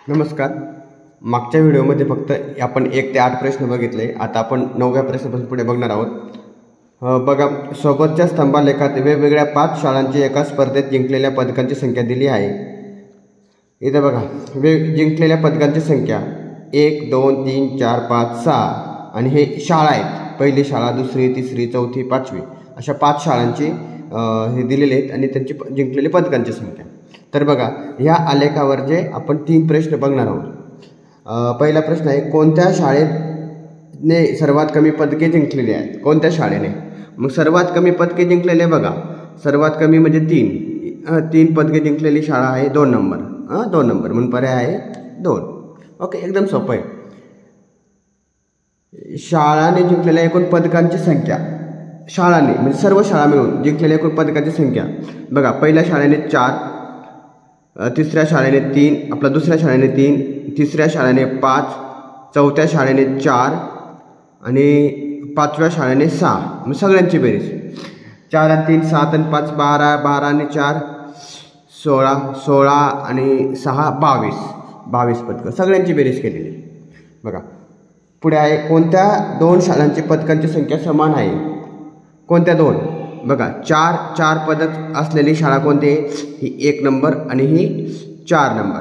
नमस्कार. मागच्या व्हिडिओमध्ये फक्त आपण 1 ते 8 प्रश्न बघितले. आता आपण 9व्या प्रश्नापासून पुढे बघणार आहोत. बघा, सोबतच्या स्तंभालेखात वेगवेगळ्या 5 शाळांची एका स्पर्धेत जिंकलेल्या पदकांची संख्या दिली आहे. इथे बघा, जिंकलेल्या पदकांची संख्या 1 2 3 4 5 6 आणि हे शाळा आहेत. पहिली शाळा, दुसरी, तिसरी, चौथी, पाचवी अशा 5 शाळांची हे दिलेले आहेत आणि त्यांची जिंकलेल्या पदकांची संख्या. तर बघा, ह्या आलेखावर जे आपण 3 प्रश्न बघणार आहोत. पहिला प्रश्न आहे, कोणत्या शाळेने सर्वात कमी पदके जिंकलेली आहेत? कोणत्या शाळेने? मग सर्वात कमी पदके जिंकलेले बघा, सर्वात कमी म्हणजे 3 पदके जिंकलेली शाळा आहे 2 नंबर. 2 नंबर म्हणून पर्याय आहे 2. ओके, एकदम सोपं आहे. शाळाने जिंकलेल्या एकूण पदकांची संख्या, शाळाने म्हणजे सर्व शाळा मिळून जिंकलेल्या एकूण पदकांची संख्या बघा, पहिल्या शाळेने 4, तिसऱ्या शाळेने 3, आपल्या दुसऱ्या शाळेने 3, तिसऱ्या शाळेने 5, चौथ्या शाळेने 4 आणि 5व्या शाळेने 6. मग सगळ्यांची बेरीज 4 आणि 3 7 आणि 5 12, 12 आणि 4 16, 16 आणि 6 22 पदकं सगळ्यांची बेरीज केलेली. बघा पुढे आहे, कोणत्या 2 शाळांची पदकांची संख्या समान आहे? कोणत्या 2? बघा, 4 पदक असलेली शाळा कोणती? ही 1 नंबर आणि ही 4 नंबर,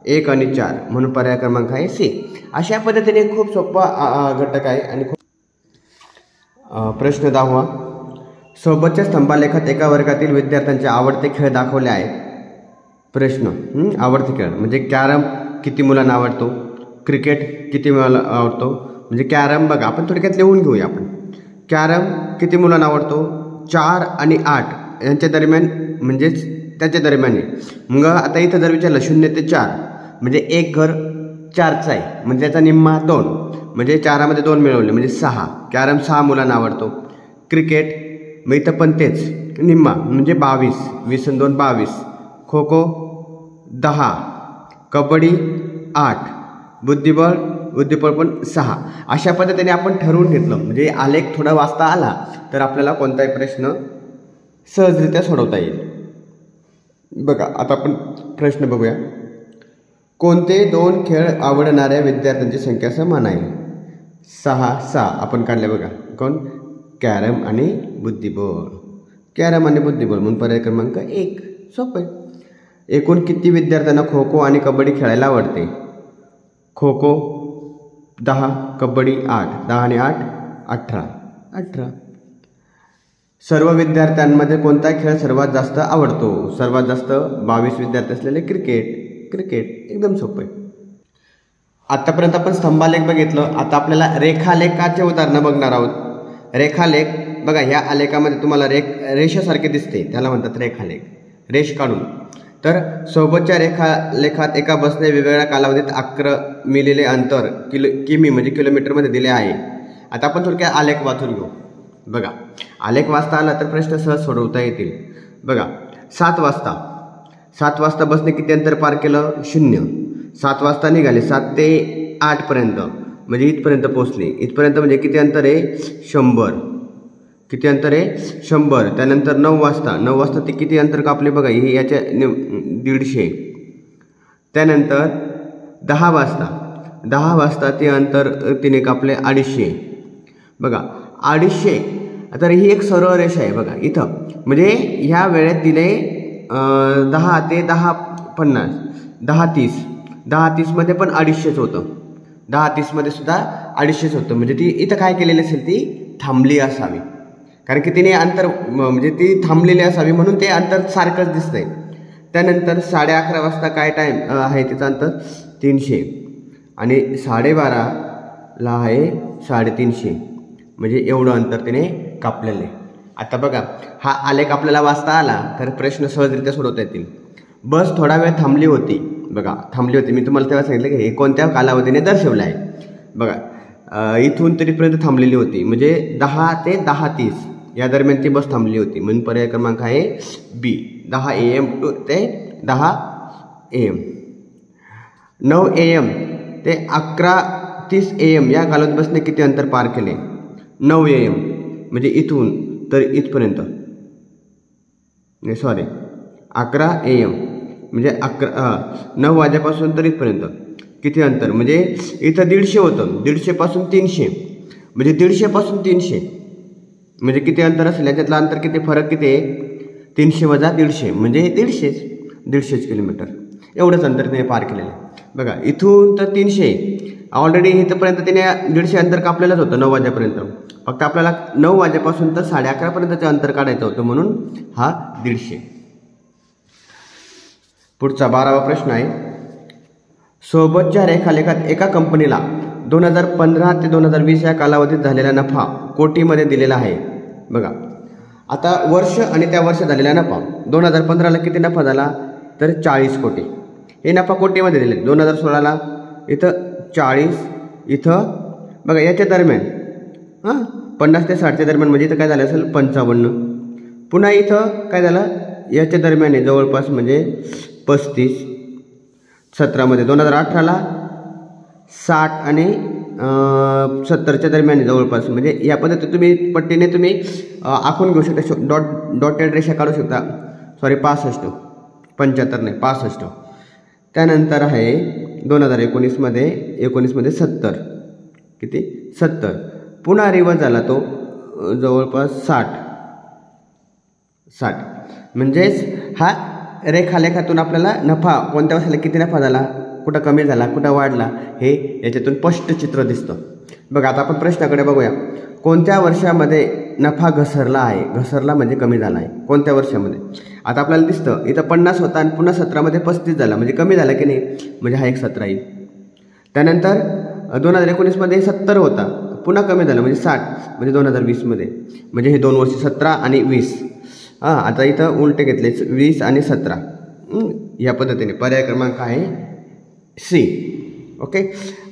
1 आणि 4 म्हणून पर्याय क्रमांक आहे सी. अशा पद्धतीने खूप सोपा घटक आहे. आणि प्रश्न 10वा, सोबतच्या स्तंभालेखात एका वर्गातील विद्यार्थ्यांचे आवडते खेळ दाखवले आहेत. प्रश्न, आवडते खेळ म्हणजे कॅरम किती मुलांना आवडतो, क्रिकेट किती मुलांना आवडतो. म्हणजे कॅरम बघा, आपण थोडक्यात लिहून घेऊया. आपण कॅरम किती मुलांना आवडतो? 4 आणि 8 यांच्या दरम्यान, म्हणजेच त्याच्या दरम्यान आहे. मग आता इथं जर विचारलं 0 ते 4 म्हणजे एक घर 4चं आहे, म्हणजे त्याचा निम्मा 2, म्हणजे 4मध्ये 2 मिळवले म्हणजे 6. कॅरम 6 मुलांना आवडतो. क्रिकेट मग इथं पण तेच निम्मा म्हणजे 22, 20 आणि 2 22. खो खो 10, कबड्डी 8, बुद्धिबळ पण 6. अशा पद्धतीने आपण ठरवून घेतलं, म्हणजे आलेख थोडा वाचता आला तर आपल्याला कोणताही प्रश्न सहजरित्या सोडवता येईल. बघा, आता आपण प्रश्न बघूया. कोणते 2 खेळ आवडणाऱ्या विद्यार्थ्यांची संख्या समान आहे? 6 आपण काढले बघा. कोण? कॅरम आणि बुद्धिबळ. कॅरम आणि बुद्धिबळ म्हणून पर्याय क्रमांक 1. सोपं आहे. एकूण किती विद्यार्थ्यांना खो खो आणि कबड्डी खेळायला आवडते? खो खो 10, कबड्डी 8, 10 आणि 8 18. सर्व विद्यार्थ्यांमध्ये कोणता खेळ सर्वात जास्त आवडतो? सर्वात जास्त 22 विद्यार्थी असलेले क्रिकेट. एकदम सोपं आहे. आतापर्यंत आपण स्तंभालेख बघितलं. आता आपल्याला रेखालेखाचे उदाहरणं बघणार आहोत. रेखालेख बघा, ह्या आलेखामध्ये तुम्हाला रेषेसारखे दिसते, त्याला म्हणतात रेखालेख. रेष काढून, तर सोबतच्या रेखालेखात एका बसने वेगवेगळ्या कालावधीत आक्रमिलेले अंतर किमी म्हणजे किलोमीटरमध्ये दिले आहे. आता आपण थोडक्यात आलेख वाचून घेऊ. बघा, आलेख वाचता आला तर प्रश्न सहज सोडवता येतील. बघा, 7 वाजता बसने किती अंतर पार केलं? 0. 7 वाजता निघाले, 7 ते 8 पर्यंत म्हणजे इथपर्यंत पोहोचले. इथपर्यंत म्हणजे किती अंतर आहे? 100. किती अंतर आहे? 100. त्यानंतर 9 वाजता ते किती अंतर कापले? बघा, हे याच्या 150. त्यानंतर 10 वाजता ते अंतर तिने कापले 250. बघा, 250. तर ही एक सरळ रेषा आहे बघा इथं, म्हणजे ह्या वेळेत दिले 10 ते 10:50, 10:30 मध्ये पण 250 होतं. 10:30 सुद्धा 250 होतं. म्हणजे ती इथं काय केलेली असेल? ती थांबली असावी, कारण की तिने अंतर म्हणजे ती थांबलेली असावी म्हणून ते अंतर सारखंच दिसतंय. त्यानंतर 11:30 वाजता काय टाईम आहे तिचं अंतर? 300 आणि 12:30ला आहे 350, म्हणजे एवढं अंतर तिने कापलेलं आहे. आता बघा, हा आलेख आपल्याला वाचता आला तर प्रश्न सहजरित्या सोडवता येतील. बस थोडा वेळ थांबली होती. बघा, थांबली होती, मी तुम्हाला तेव्हा सांगितलं की हे कोणत्या कालावधीने दर्शवलं आहे. बघा, इथून तरीपर्यंत थांबलेली होती, म्हणजे 10 ते 10:30 या दरम्यान ती बस थांबली होती, म्हणून पर्याय क्रमांक आहे बी. 10 AM ते 10 AM. 9 AM ते 11:30 AM या कालावधीत बसने किती अंतर पार केले? 9 AM म्हणजे इथून तर इथपर्यंत, 11 AM म्हणजे 9 वाजेपासून तर इथपर्यंत किती अंतर, म्हणजे इथं 150 होतं, 150 पासून 300, म्हणजे 150 पासून 300 म्हणजे किती अंतर असेल, याच्यातलं अंतर किती, फरक किती आहे, 300 वजा 150 म्हणजे 150 किलोमीटर एवढंच अंतर तिने पार केलेलं आहे. बघा इथून तर 300, ऑलरेडी इथंपर्यंत तिने 150 अंतर कापलेलंच होतं 9 वाजेपर्यंत, फक्त आपल्याला 9 वाजेपासून तर 11:30 पर्यंतचं अंतर काढायचं होतं, म्हणून हा 150. पुढचा 12वा प्रश्न आहे, सोबतच्या रेखालेखात एका कंपनीला 2015 ते 2020 या कालावधीत झालेला नफा कोटीमध्ये दिलेला आहे. बघा आता वर्ष आणि त्या वर्षात झालेला नफा, 2015ला किती नफा झाला तर 40 कोटी, हे नफा कोटीमध्ये दिले. 2016ला इथं 40, इथं बघा याच्या दरम्यान 50 ते 60च्या दरम्यान, म्हणजे इथं काय झालं असेल 55, पुन्हा इथं काय झालं याच्या दरम्यान आहे जवळपास म्हणजे 35, 17मध्ये 2018ला 60 आणि 70च्या दरम्यान आहे जवळपास, म्हणजे या पद्धतीने तुम्ही पट्टीने तुम्ही आखून घेऊ शकता, डॉटेड रेषा काढू शकता. सॉरी 65, 75 नाही 65. त्यानंतर आहे 2019मध्ये 70, किती 70, पुन्हा रिवर्स झाला तो जवळपास 60. म्हणजेच हा रेखालेखातून आपल्याला नफा कोणत्या वर्षाला किती नफा झाला, कुठं कमी झाला, कुठं वाढला, हे याच्यातून स्पष्ट चित्र दिसतं. बघा आता आपण प्रश्नाकडे बघूया, कोणत्या वर्षामध्ये नफा घसरला आहे, घसरला म्हणजे कमी झाला आहे, कोणत्या वर्षामध्ये. आता आपल्याला दिसतं इथं 50 होता आणि पुन्हा 17मध्ये 35 झाला, म्हणजे कमी झाला की नाही, म्हणजे हा एक 17 येईल. त्यानंतर 2019मध्ये 70 होता, पुन्हा कमी झालं म्हणजे 60, म्हणजे 2020मध्ये, म्हणजे हे 2 वर्ष 17 आणि 20. आता इथं उलटे घेतले 20 आणि 17, या पद्धतीने पर्याय क्रमांक आहे सी. ओके.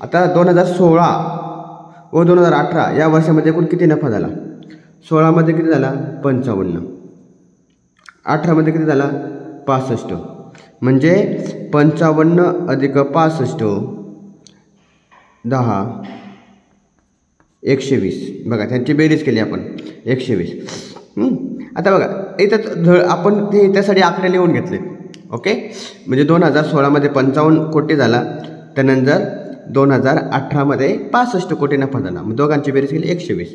आता 2016 व 2018 या वर्षामध्ये एकूण किती नफा झाला, 16मध्ये किती झाला 55, 18मध्ये किती झाला 65, म्हणजे 55 अधिक 65 10 120. बघा त्यांची बेरीज केली आपण 120. आता बघा इथं आपण ते त्यासाठी आकडे लिहून घेतले. ओके, म्हणजे 2016मध्ये 55 कोटी झाला, त्यानंतर 2018मध्ये 65 कोटी नफा झाला, मग दोघांची बेरीज केली 120.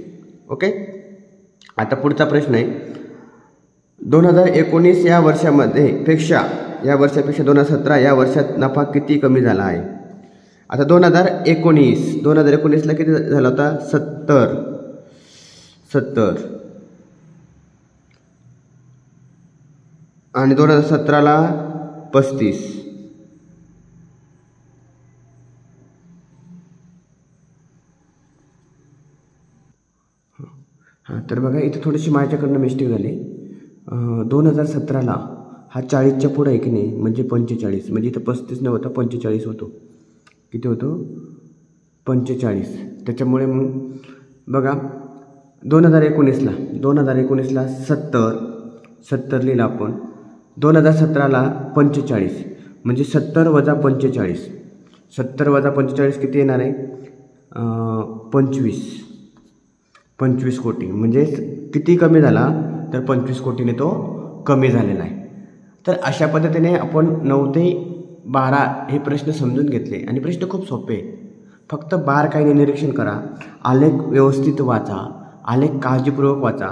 ओके. आता पुढचा प्रश्न आहे, 2019 या वर्षापेक्षा 2017 या वर्षात नफा किती कमी झाला आहे. आता 2019ला किती झाला होता 70 आणि 2017ला 35. तर बघा इथे थोडीशी माझ्याकडनं मिस्टेक झाली. 2017ला हा 40च्या पुढे आहे की नाही, म्हणजे 45, म्हणजे इथं 35 न होता 45 होतो. किती होतो 45. त्याच्यामुळे मग बघा 2019ला 70 लिहिलं आपण. 2017ला 45, म्हणजे 70 वजा 45, 70 वजा 45 किती येणार आहे 25 कोटी. म्हणजे किती कमी झाला तर 25 कोटीने तो कमी झालेला आहे. तर अशा पद्धतीने आपण 9 ते 12 हे प्रश्न समजून घेतले आणि प्रश्न खूप सोपे. फक्त बारकाईने निरीक्षण करा, आलेख व्यवस्थित वाचा, आलेख काळजीपूर्वक वाचा.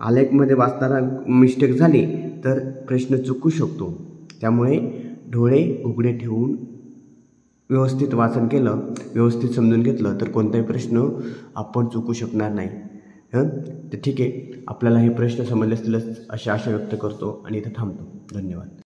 आलेखमध्ये वाचताना मिस्टेक झाली तर प्रश्न चुकू शकतो. त्यामुळे डोळे उघडे ठेवून व्यवस्थित वाचन केलं, व्यवस्थित समजून घेतलं तर कोणताही प्रश्न आपण चुकू शकणार नाही. तर ठीक आहे, आपल्याला हे प्रश्न समजले असतीलच अशी आशा व्यक्त करतो आणि इथं थांबतो. धन्यवाद.